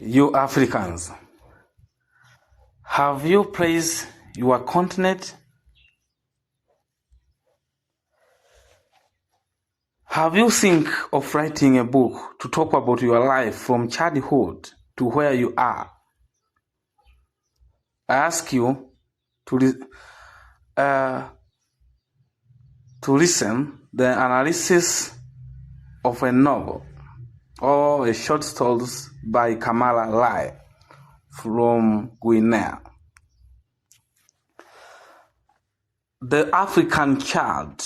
You Africans, have you praised your continent? Have you think of writing a book to talk about your life from childhood to where you are? I ask you to listen the analysis of a novel or a short stories by Camara Laye from Guinea. The African Child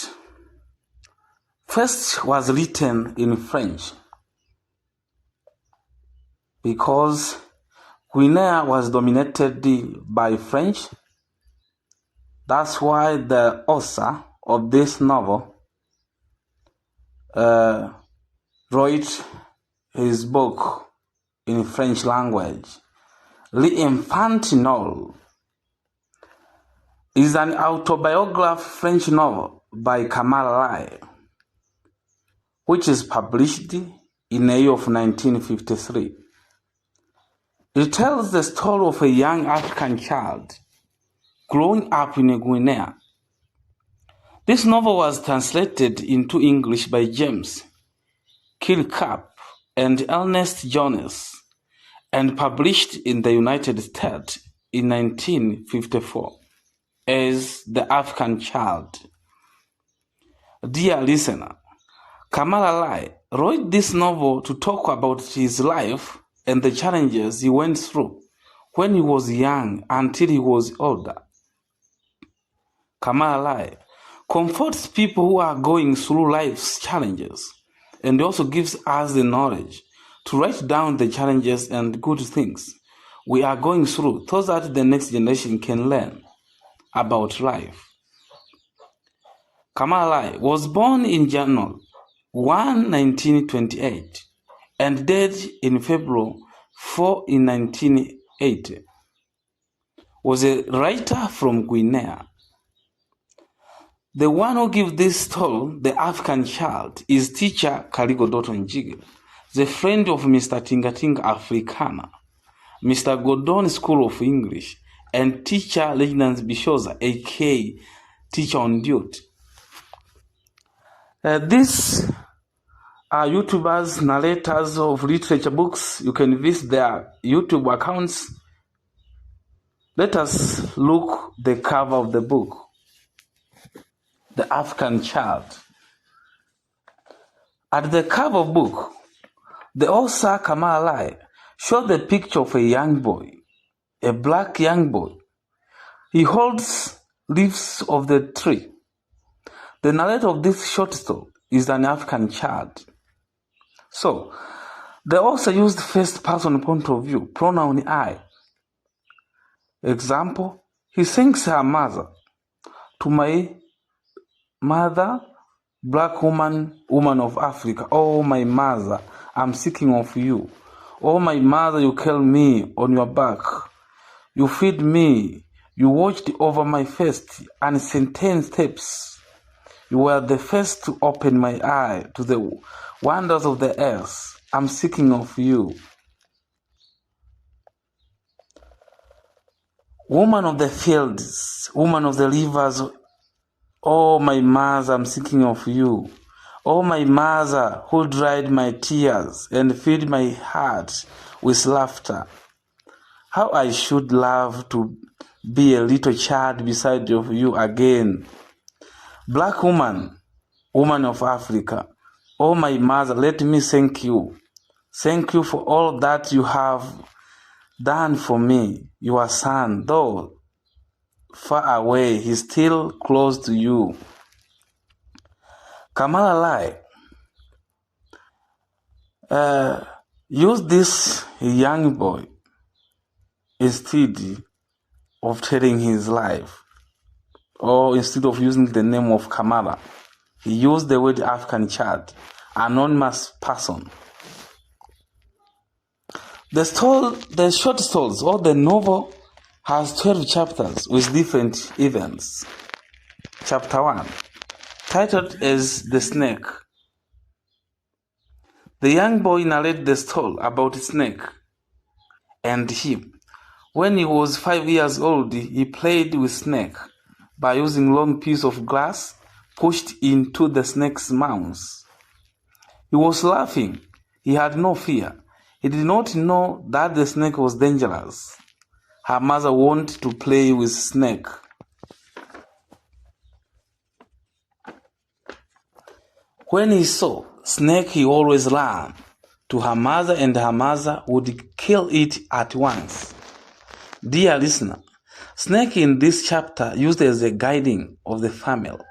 first was written in French because Guinea was dominated by French. That's why the author of this novel wrote his book in French language. L'Infantinol is an autobiographical French novel by Camara Laye, which is published in the year of 1953. It tells the story of a young African child growing up in Guinea. This novel was translated into English by James Kilcap and Ernest Jones and published in the United States in 1954 as The African Child. Dear listener, Camara Laye wrote this novel to talk about his life and the challenges he went through when he was young until he was older. Camara Laye comforts people who are going through life's challenges and also gives us the knowledge to write down the challenges and good things we are going through so that the next generation can learn about life. Camara Laye was born in January 1, 1928 and died in February 4 in 1980. Was a writer from Guinea. The one who gives this story, The African Child, is teacher Kaligo Dotto Njige, the friend of Mr. Tingating Africana, Mr. Gordon School of English, and teacher Reginald Bishoza, aka teacher on duty. These are YouTubers, narrators of literature books. You can visit their YouTube accounts. Let us look the cover of the book, The African Child. At the cover of the book, the author Camara Laye showed the picture of a young boy, a black young boy. He holds leaves of the tree. The narrator of this short story is an African child. So, the author used first-person point of view, pronoun I. Example, he thanks her mother. To my mother, black woman of Africa. Oh, my mother, I'm thinking of you. Oh, my mother, you carry me on your back. You feed me. You watched over my first uncertain steps. You were the first to open my eye to the wonders of the earth. I'm thinking of you. Woman of the fields, woman of the rivers, oh, my mother, I'm thinking of you. Oh, my mother, who dried my tears and filled my heart with laughter. How I should love to be a little child beside of you again. Black woman, woman of Africa, oh, my mother, let me thank you. Thank you for all that you have done for me. Your son, though far away, he's still close to you. Camara Laye used this young boy instead of telling his life, or instead of using the name of Camara. He used the word African child, anonymous person. The short stories or the novel has 12 chapters with different events. Chapter 1, titled as The Snake. The young boy narrates the story about a snake and him. When he was 5 years old, he played with snake by using long piece of glass pushed into the snake's mouth. He was laughing. He had no fear. He did not know that the snake was dangerous. Her mother wanted to play with snake. When he saw snake, he always ran to her mother, and her mother would kill it at once. Dear listener, snake in this chapter used as a guiding of the family.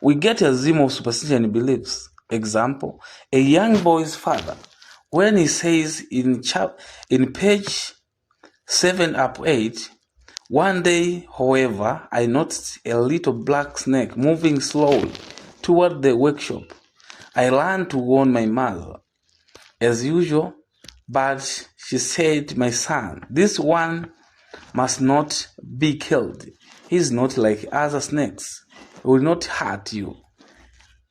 We get a theme of superstition beliefs. Example, a young boy's father, when he says in page 7 up 8, one day, however, I noticed a little black snake moving slowly toward the workshop. I ran to warn my mother, as usual, but she said, my son, this one must not be killed. He is not like other snakes. He will not hurt you,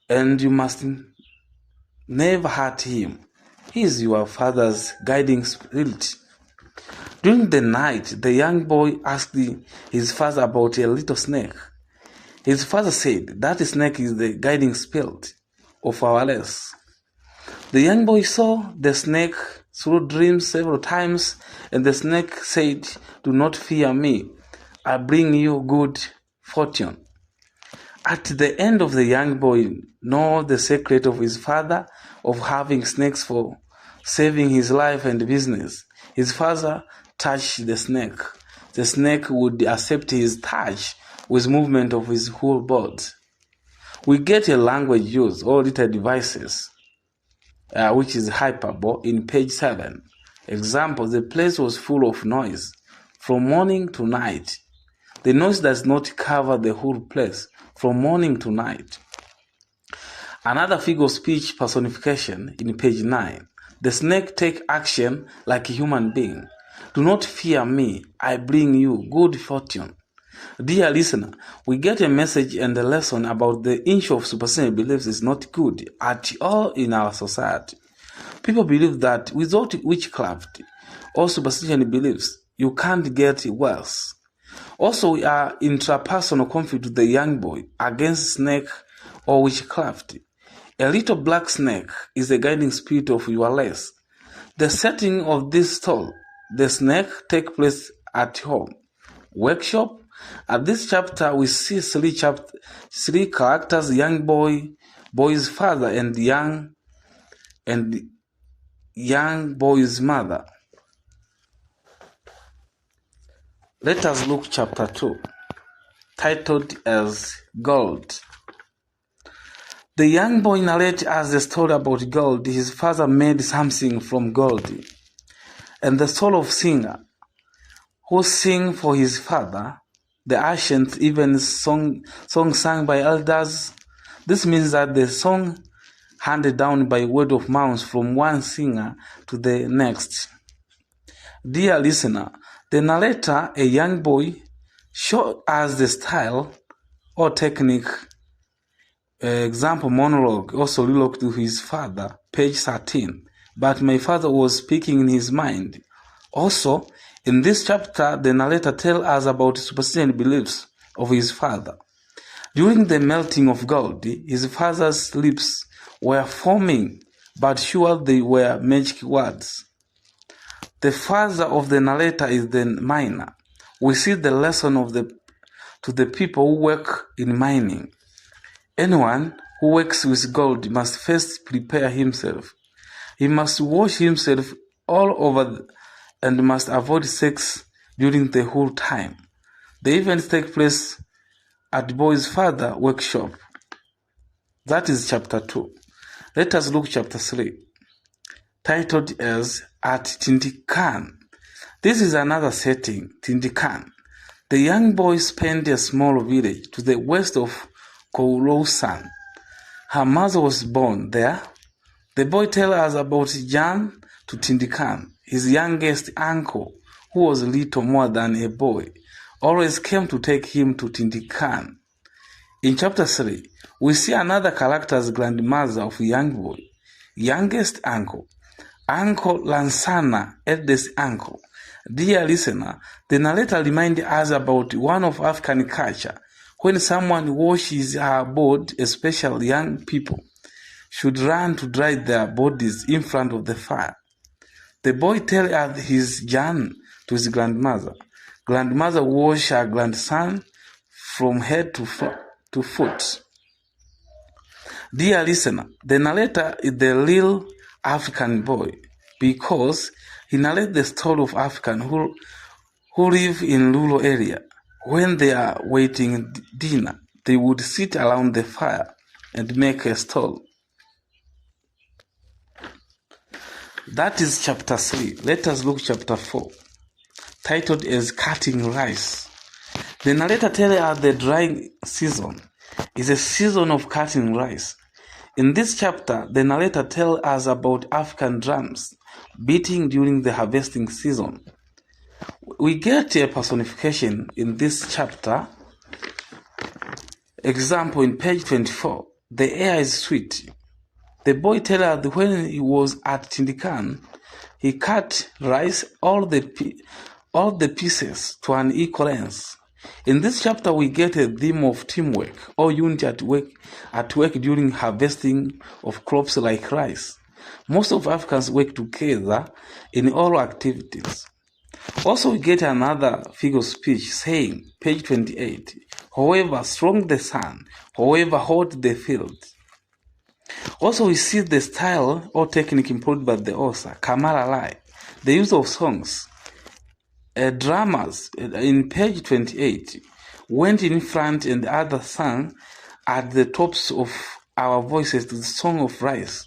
and you must never hurt him. He is your father's guiding spirit. During the night, the young boy asked his father about a little snake. His father said, that snake is the guiding spirit of our race. The young boy saw the snake through dreams several times, and the snake said, do not fear me. I bring you good fortune. At the end of the young boy know the secret of his father of having snakes for saving his life and business. His father touched the snake. The snake would accept his touch with movement of his whole body. We get a language use or little devices, which is hyperbole, in page 7. Example, the place was full of noise from morning to night. The noise does not cover the whole place from morning to night. Another figure of speech personification in page 9. The snake take action like a human being. Do not fear me, I bring you good fortune. Dear listener, we get a message and a lesson about the issue of superstition beliefs is not good at all in our society. People believe that without witchcraft or superstition beliefs, you can't get wealth. Also, we are intrapersonal conflict with the young boy against snake or witchcraft. A little black snake is the guiding spirit of your race. The setting of this story, the snake take place at home, workshop. At this chapter, we see three characters: young boy's father, and young boy's mother. Let us look chapter 2, titled as Gold. The young boy narrates us the story about gold. His father made something from gold, and the soul of singer who sing for his father, the ancient even song sung by elders. This means that the song handed down by word of mouth from one singer to the next. Dear listener, the narrator, a young boy, showed us the style or technique. Example, monologue, also looked to his father, page 13. But my father was speaking in his mind. Also, in this chapter, the narrator tells us about superstition beliefs of his father. During the melting of gold, his father's lips were forming, but sure they were magic words. The father of the narrator is the miner. We see the lesson to the people who work in mining. Anyone who works with gold must first prepare himself. He must wash himself all over and must avoid sex during the whole time. The events take place at boy's father workshop. That is chapter 2. Let us look chapter 3, titled as At Tindikan. This is another setting, Tindikan. The young boy spent a small village to the west of Kourousan. Her mother was born there. The boy tells us about Jan to Tindikan, his youngest uncle, who was little more than a boy, always came to take him to Tindikan. In chapter 3, we see another character's grandmother of young boy, youngest uncle. Uncle Lansana at this uncle. Dear listener, the narrator reminds us about one of African culture. When someone washes her body, especially young people, should run to dry their bodies in front of the fire. The boy tells us his journey to his grandmother. Grandmother washed her grandson from head to foot. Dear listener, the narrator is the real African boy because he narrates the story of Africans who live in rural area. When they are waiting dinner, they would sit around the fire and make a story. That is chapter 3. Let us look chapter 4, titled as Cutting Rice. The narrator tells us the drying season is a season of cutting rice. In this chapter, the narrator tells us about African drums beating during the harvesting season. We get a personification in this chapter. Example in page 24, the air is sweet. The boy tells us when he was at Tindikan, he cut rice all the pieces to an equal length. In this chapter, we get a theme of teamwork or unity at work during harvesting of crops like rice. Most of Africans work together in all activities. Also, we get another figure of speech saying, page 28, however strong the sun, however hot the field. Also, we see the style or technique employed by the author, Camara, Laye, the use of songs. Drummers in page 28 went in front and the others sang at the tops of our voices to the song of rice.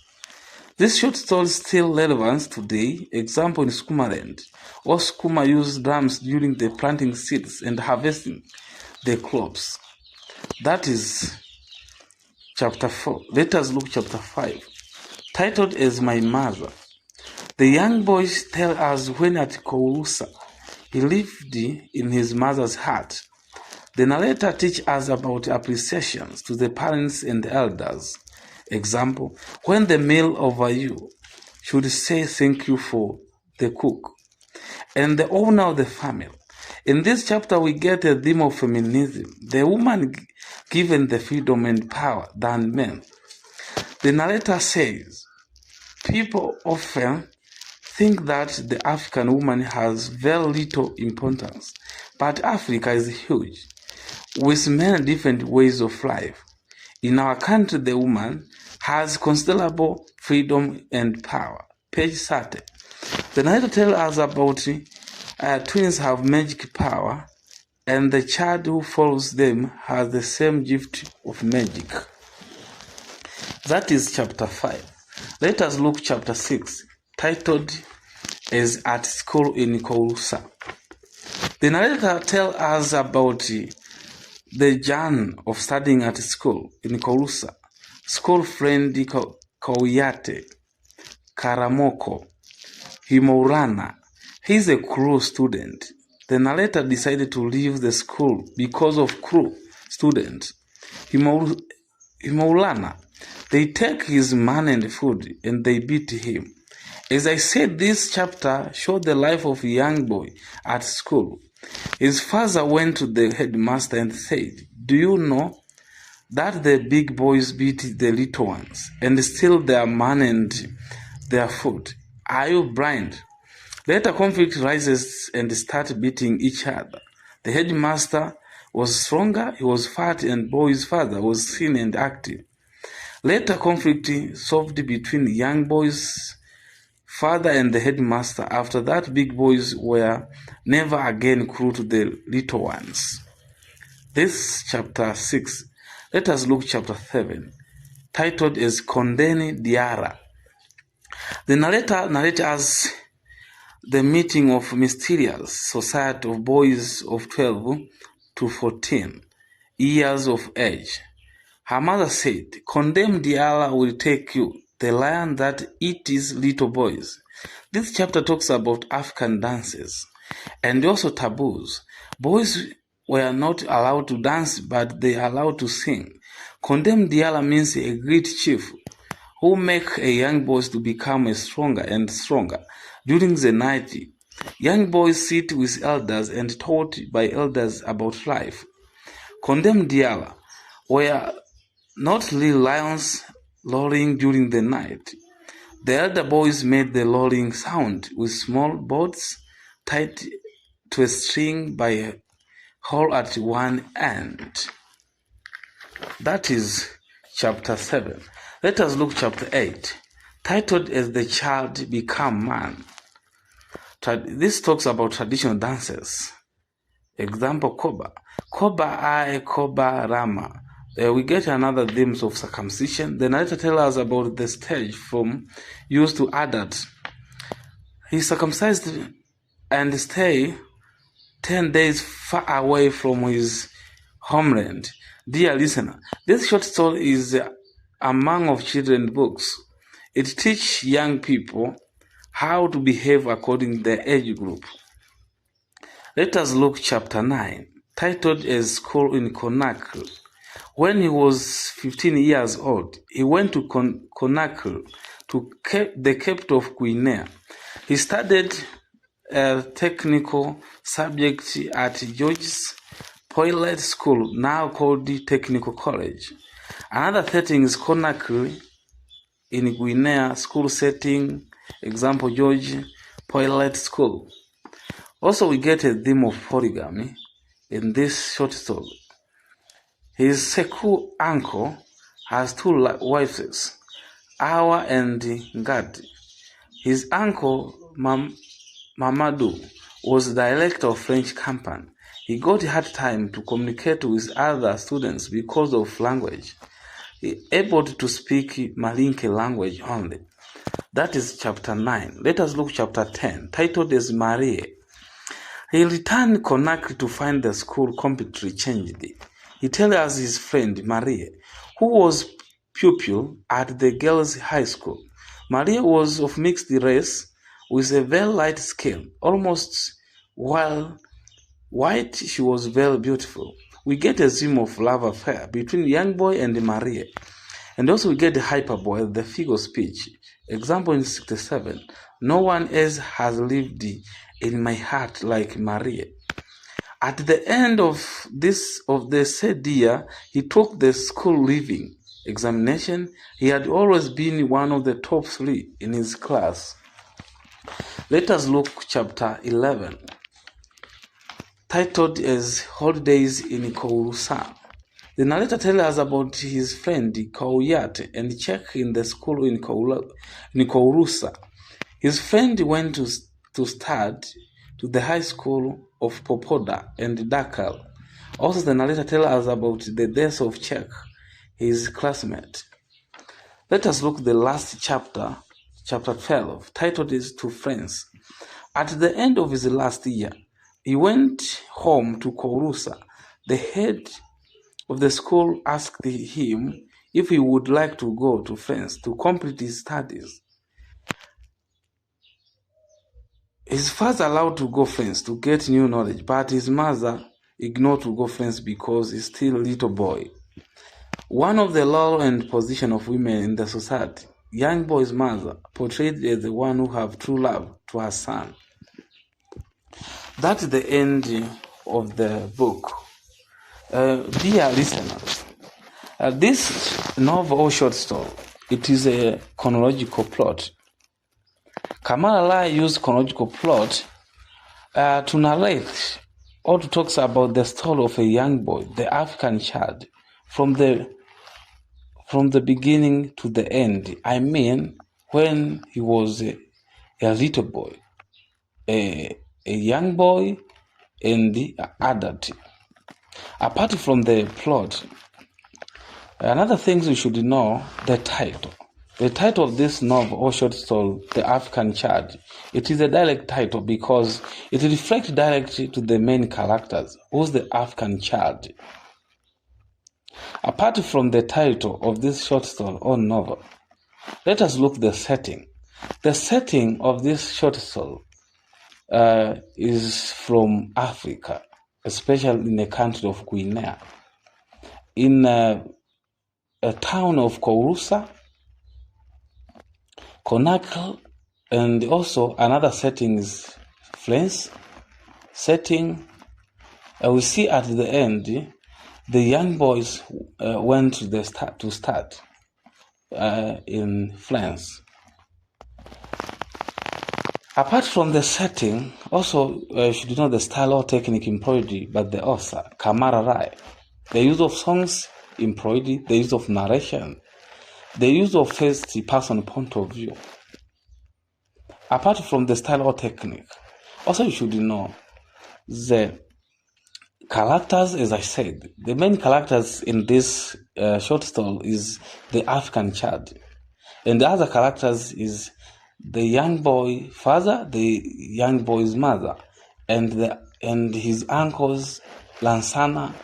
This short story is still relevant today. Example in Skumaland, or Skuma used drums during the planting seeds and harvesting the crops. That is chapter 4. Let us look chapter 5, titled as My Mother. The young boys tell us when at Kourusa, he lived in his mother's heart. The narrator teaches us about appreciations to the parents and the elders. Example, when the meal over you should say thank you for the cook and the owner of the family. In this chapter, we get a theme of feminism, the woman given the freedom and power than men. The narrator says, people often think that the African woman has very little importance, but Africa is huge, with many different ways of life. In our country, the woman has considerable freedom and power. Page 30. The narrator tells us about twins have magic power, and the child who follows them has the same gift of magic. That is chapter 5. Let us look chapter 6, titled as At School in Kourusa. The narrator tells us about the journey of studying at school in Kourusa. School friend Kouyate, Karamoko, Himourana. He is a cruel student. The narrator decided to leave the school because of cruel students. Himourana. They take his money and food and they beat him. As I said, this chapter showed the life of a young boy at school. His father went to the headmaster and said, do you know that the big boys beat the little ones and steal their money and their food? Are you blind? Later conflict rises and start beating each other. The headmaster was stronger, he was fat, and boy's father was thin and active. Later conflict solved between the young boy's father and the headmaster. After that, big boys were never again cruel to the little ones. This chapter 6. Let us look chapter 7, titled as Kondeni Diara. The narrator narrates us the meeting of mysterious society of boys of 12 to 14 years of age. Her mother said, condemn Diara will take you, the lion that eats little boys. This chapter talks about African dances and also taboos. Boys were not allowed to dance, but they are allowed to sing. Condemn Diara means a great chief who make a young boys to become stronger and stronger. During the night, young boys sit with elders and taught by elders about life. Condemned Diala were not little lions roaring during the night. The elder boys made the roaring sound with small boards tied to a string by a hole at one end. That is chapter 7. Let us look chapter 8, titled as The Child Become Man. This talks about traditional dances. Example, Koba. Koba I, Koba Rama. We get another themes of circumcision. The narrator tells us about the stage from youth to adult. He circumcised and stay 10 days far away from his homeland. Dear listener, this short story is among of children's books. It teaches young people how to behave according to their age group. Let us look chapter 9, titled as School in Conakry. When he was 15 years old, he went to Conakry, to the capital of Guinea. He studied a technical subject at George's Pilot School, now called the Technical College. Another setting is Conakry in Guinea, school setting, example George Pilot School. Also, we get a theme of polygamy in this short story. His Sekou uncle has 2 wives, Awa and Ngati. His uncle Mamadou was the director of French company. He got a hard time to communicate with other students because of language. He able to speak Malinke language only. That is chapter 9. Let us look chapter 10, titled as Marie. He returned Conakry to find the school completely changed. He tells us his friend Marie, who was pupil at the girls' high school. Maria was of mixed race with a very light skin, almost while white. She was very beautiful. We get a theme of love affair between young boy and Maria. And also we get the hyperbole, the figure of speech. Example in 67, no one else has lived in my heart like Maria. At the end of the said year, he took the school leaving examination. He had always been one of the top 3 in his class. Let us look chapter 11, titled as Holidays in Kouroussa. The narrator tells us about his friend Kouyat and check in the school in Kouroussa. His friend went to study to the high school of Popoda and Dakar. Also, the narrator tells us about the death of Czech, his classmate. Let us look the last chapter, chapter 12, titled is To Friends. At the end of his last year, he went home to Kouroussa. The head of the school asked him if he would like to go to France to complete his studies. His father allowed to go France to get new knowledge, but his mother ignored to go France because he's still a little boy. One of the role and position of women in the society, young boy's mother portrayed as the one who have true love to her son. That's the end of the book. Dear listeners, this novel or short story, it is a chronological plot. Camara Laye used chronological plot to narrate or to talk about the story of a young boy, the African child, from the beginning to the end. I mean, when he was a little boy, a young boy, and the adult. Apart from the plot, another thing we should know, the title. The title of this novel or short story, The African Child, it is a direct title because it reflects directly to the main characters, who's the African child. Apart from the title of this short story or novel, let us look at the setting. The setting of this short story is from Africa, especially in the country of Guinea. In a town of Kouroussa, Conakry, and also another setting is French setting. We see at the end, the young boys went to start in France. Apart from the setting, also should know the style or technique embroidery by the author, Camara, Laye. The use of songs embroidery, the use of narration, the use of first-person point of view. Apart from the style or technique, also you should know the characters. As I said, the main characters in this short story is the African child, and the other characters is the young boy father, the young boy's mother, and his uncles Lansana,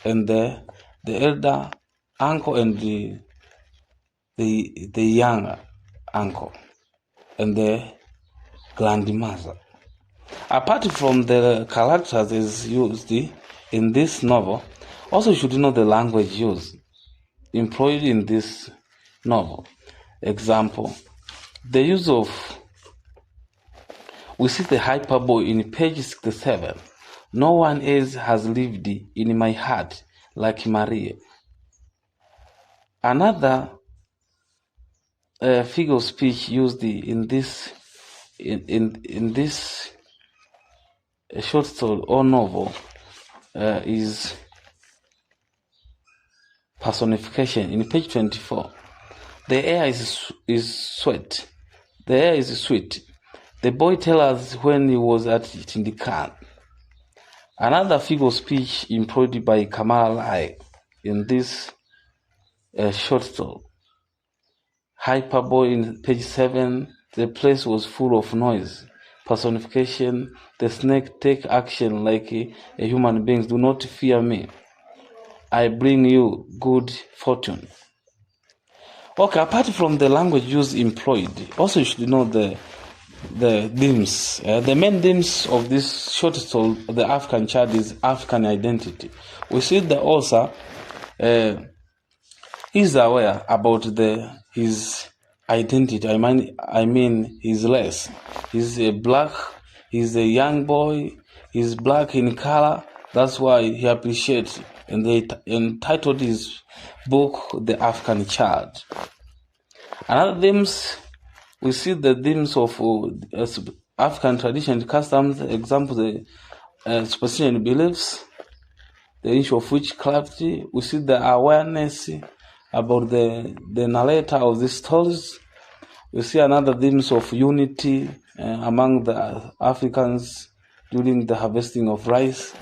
and the elder uncle, and the young uncle, and the grandmother. Apart from the characters is used in this novel, also you should know the language used employed in this novel. Example, the use of, we see the hyperbole in page 67. No one else has lived in my heart like Maria. Another figure of speech used in this short story or novel is personification in page 24. The air is sweet. The air is sweet. The boy tells us when he was at it in the car. Another figure of speech employed by Camara Laye in this short story. Hyperbole in page 7. The place was full of noise. Personification. The snake take action like a human being. Do not fear me. I bring you good fortune. Okay, apart from the language used employed, also you should know the themes. The main themes of this short story, The African Child, is African identity. We see the author is aware about his identity. I mean his race. He's a black. He's a young boy. He's black in color. That's why he appreciates. And they entitled his book The African Child. Another themes, we see the themes of African tradition and customs. Example, the superstition and beliefs, the issue of witchcraft. We see the awareness about the narrator of these stories. We see another themes of unity among the Africans during the harvesting of rice.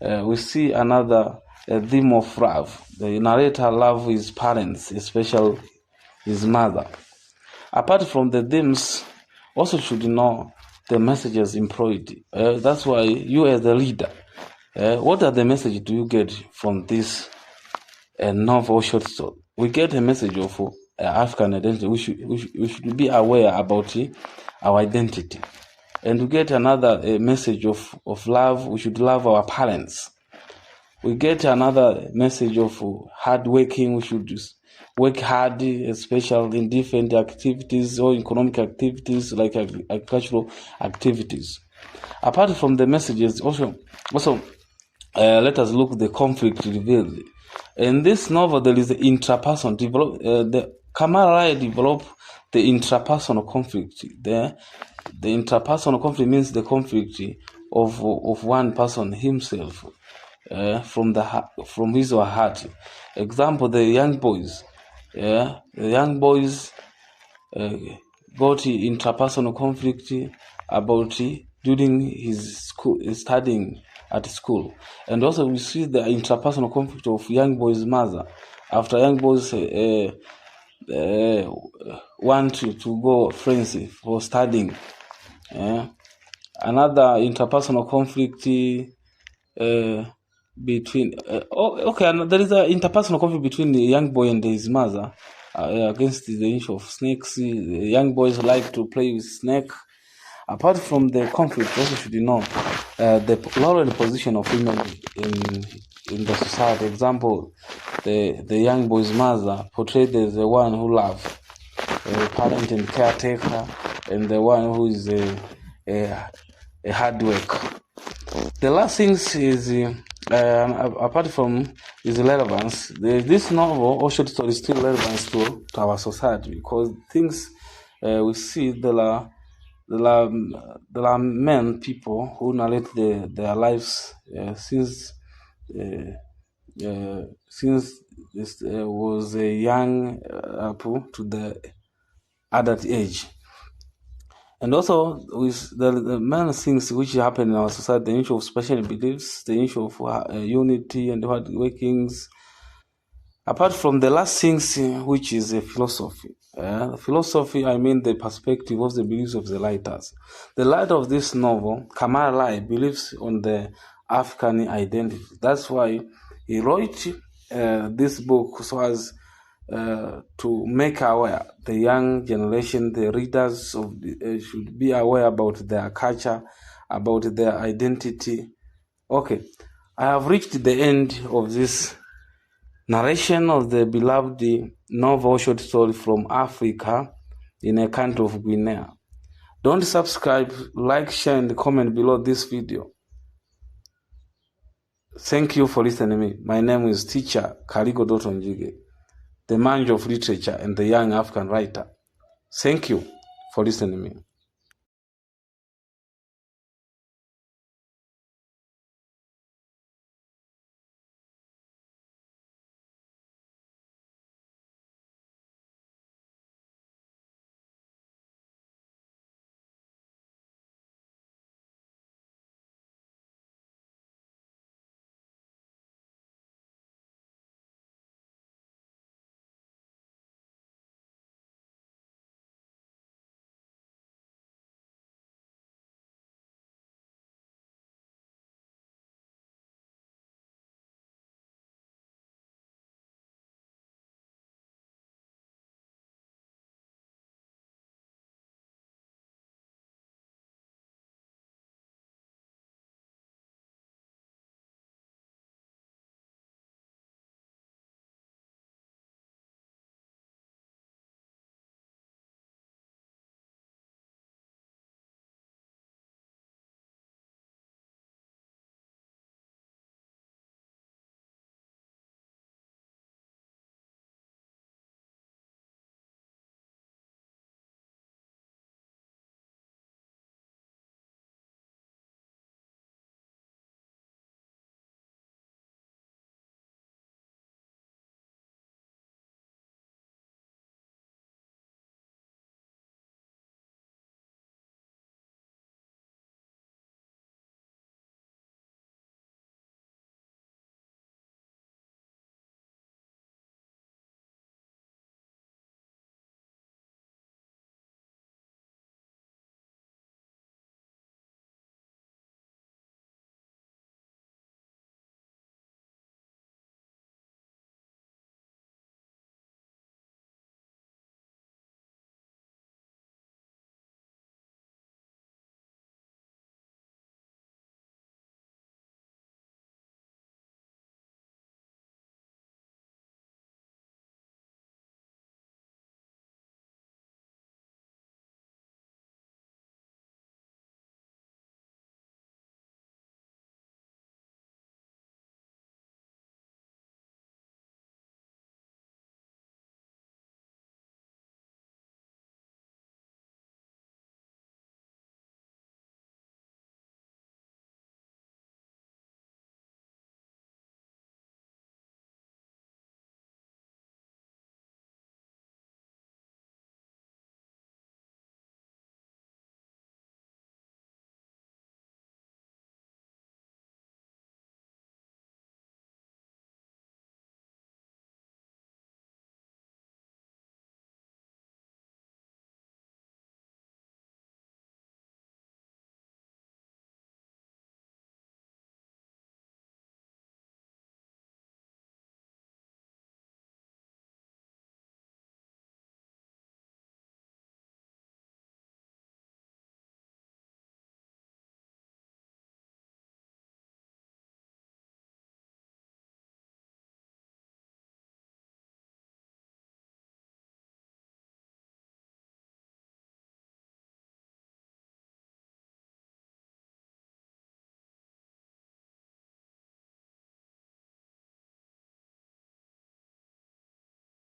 We see another theme of love. The narrator loves his parents, especially his mother. Apart from the themes, also should know the messages employed. That's why you as the reader, what are the messages do you get from this novel short story? We get a message of African identity. We should be aware about our identity. And to get another message of love, we should love our parents. We get another message of hard working. We should work hard, especially in different activities or economic activities like agricultural activities. Apart from the messages, also let us look at the conflict revealed. In this novel, there is the intrapersonal the Camara Laye developed the intrapersonal conflict. The intrapersonal conflict means the conflict of one person himself from his or her heart. Example, the young boys. The young boys got intrapersonal conflict about during his studying at school. And also we see the intrapersonal conflict of young boy's mother after young boys want to go France for studying. Another interpersonal conflict between there is an interpersonal conflict between the young boy and his mother against the issue of snakes. The young boys like to play with snake. Apart from the conflict, also should know the role and position of women in the society. Example, the young boy's mother portrayed as the one who loves parent and caretaker, and the one who is a hard work. The last thing is, apart from its relevance, this novel or short story is still relevant to our society, because things we see there are men, people who narrate their lives since this was a young up to the adult age. And also, with the many things which happen in our society, the issue of special beliefs, the issue of unity and hard workings. Apart from the last things, which is a philosophy. Philosophy, I mean the perspective of the beliefs of the writers. The writer of this novel, Camara, Laye, believes on the African identity. That's why he wrote this book so as to make aware the young generation, the readers of should be aware about their culture, about their identity. Okay, I have reached the end of this narration of the beloved novel short story from Africa in a country of Guinea. Don't subscribe, like, share, and comment below this video. Thank you for listening to me. My name is teacher Kaligo Dotto Njige, the man of literature and the young African writer. Thank you for listening to me.